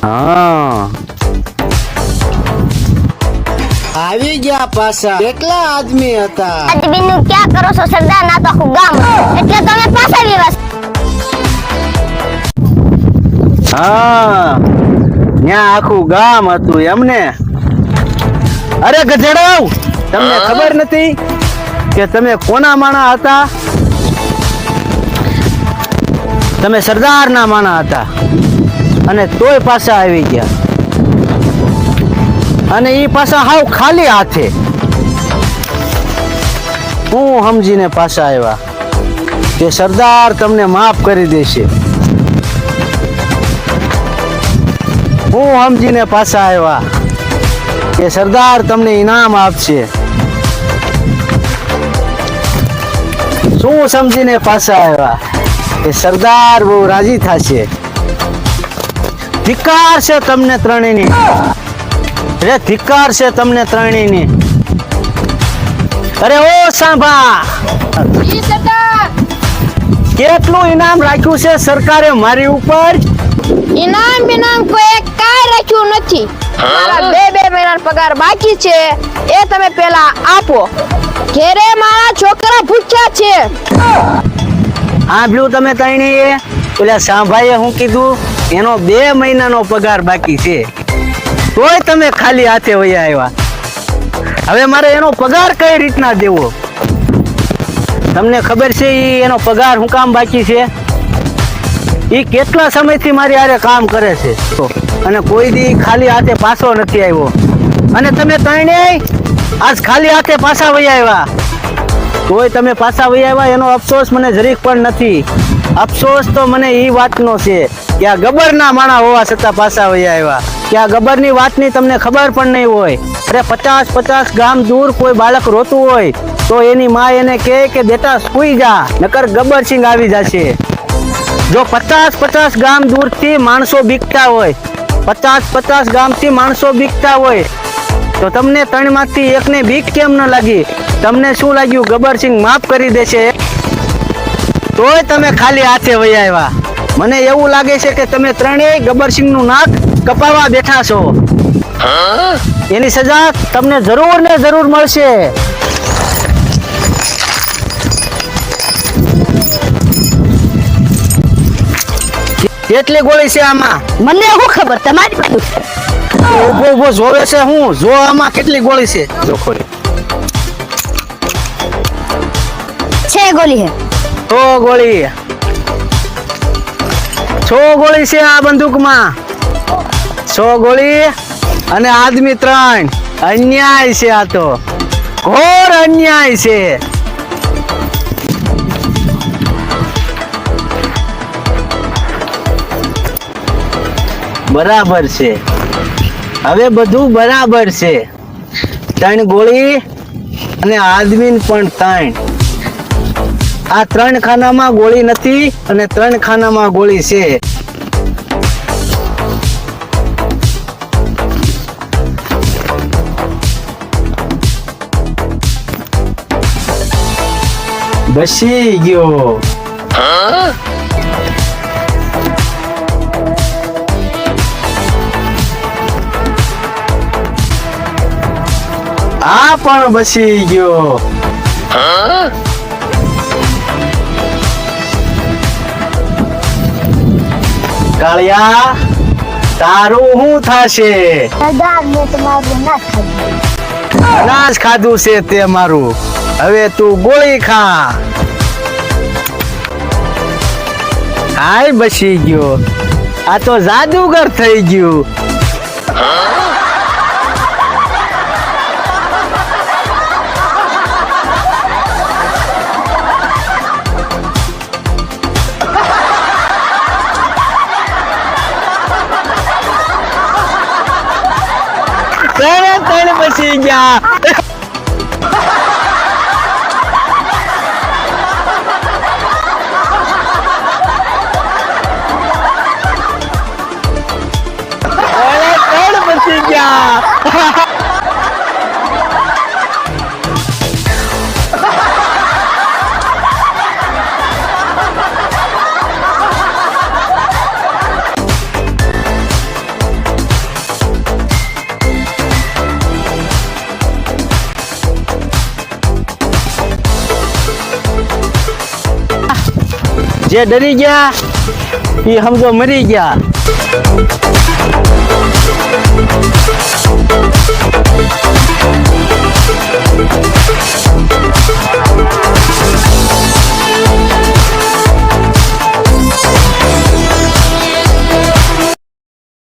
हाँ આવી ગયા પાછા। કેટલા આદમી હતા? આદમીનું ક્યાં કરો છો સરદાર? ના તો આખું ગામ, એટલે તમે પાછા વ્યવસ। हाँ ત્યાં આખું ગામ હતું એમને? અરે ગધેડાઓ, તમને ખબર નથી કે તમે કોના માણા હતા? તમે સરદારના માણા હતા અને તોય પાછા આવી ગયા, અને ઈ પાછા હાવ ખાલી હાથે। હું સમજીને પાછા આવ્યા કે સરદાર તમને માફ કરી દેશે। હું સમજીને પાછા આવ્યા કે સરદાર તમને ઇનામ આપશે। શું સમજીને પાછા આવ્યા કે સરદાર બહુ રાજી થશે। ધિક્કાર છે તમને ત્રણેયની, અરે ધિક્કાર છે તમને ત્રણેયની। અરે ઓ સાંભા, કેટલું ઇનામ રાખ્યું છે સરકારે મારી ઉપર? ઇનામ કોઈ કાંઈ રાખ્યું નથી। મારા બે મહિનાનો પગાર બાકી છે, એ તમે પેલા આપો। ઘેરે મારા છોકરા ભૂખ્યા છે। સાંભળ્યું તમે ત્રણેય? પેલા સાંભાઈએ શું કીધું? એનો 2 મહિનાનો પગાર બાકી છે, તોય તમે ખાલી હાથે વયા આવ્યા। હવે મારે એનો પગાર કઈ રીતના દેવો? તમને ખબર છે એનો પગાર શું કામ બાકી છે? એ કેટલા સમયથી મારી હારે કામ કરે છે અને કોઈ દી ખાલી હાથે પાછો નથી આવ્યો, અને તમે ત્રણેય આજ ખાલી હાથે પાછા વયા આવ્યા। તોય તમે પાછા વયા આવ્યા એનો અફસોસ મને જરીક પણ નથી। અફસોસ તો મને એ વાતનો છે કે આ ગબ્બરના માણા હોવા છતાં પાછા વયા આવ્યા, કે આ ગબ્બરની વાતની તમને ખબર પણ નહીં હોય। અરે 50 ગામ દૂર કોઈ બાળક રોતું હોય તો એની માં એને કહે કે બેટા સૂઈ જા, નકર ગબ્બરસિંહ આવી જશે। જો 50 ગામ દૂરથી માણસો બીકતા હોય, 50 ગામથી માણસો બીકતા હોય, તો તમને ત્રણમાંથી એકને બીક કેમ ન લાગી? તમને શું લાગ્યું ગબ્બરસિંહ માફ કરી દેશે? તોય તમે ખાલી હાથે વયા આવ્યા। મને એવું લાગે છે કે તમે ત્રણેય ગબ્બરસિંહનું નાક કપાવા બેઠા છો। એની સજા તમને જરૂર ને જરૂર મળશે। કેટલી ગોળી છે આમાં? મને શું ખબર, તમારી પાસે ઉભો જોવે છે હું? જો આમાં કેટલી ગોળી છે? જો ખોલી છે ગોલી હે 6 ગોળી, 6 ગોળી છે આ બંદૂકમાં। 6 ગોળી અને આદમી 3। અન્યાય છે, આ તો ઘોર અન્યાય છે। બરાબર છે, હવે બધું બરાબર છે। 3 ગોળી અને આદમી પણ 3। આ 3 ખાનામાં ગોળી નથી અને 3 ખાનામાં ગોળી છે। બસી ગયો। આ પણ બસી ગયો। કાળિયા, તારું શું થશે? સરદાર મેં તમારું ના ખાધું। અનાજ ખાધું છે તે મારું, હવે તું ગોળી ખા। હાય બસી ગયો, આ તો જાદુગર થઈ ગયું। ત્રણ બસી ગયા। બચી ગયા। જે ડરી ગયા એ સમજો મરી ગયા.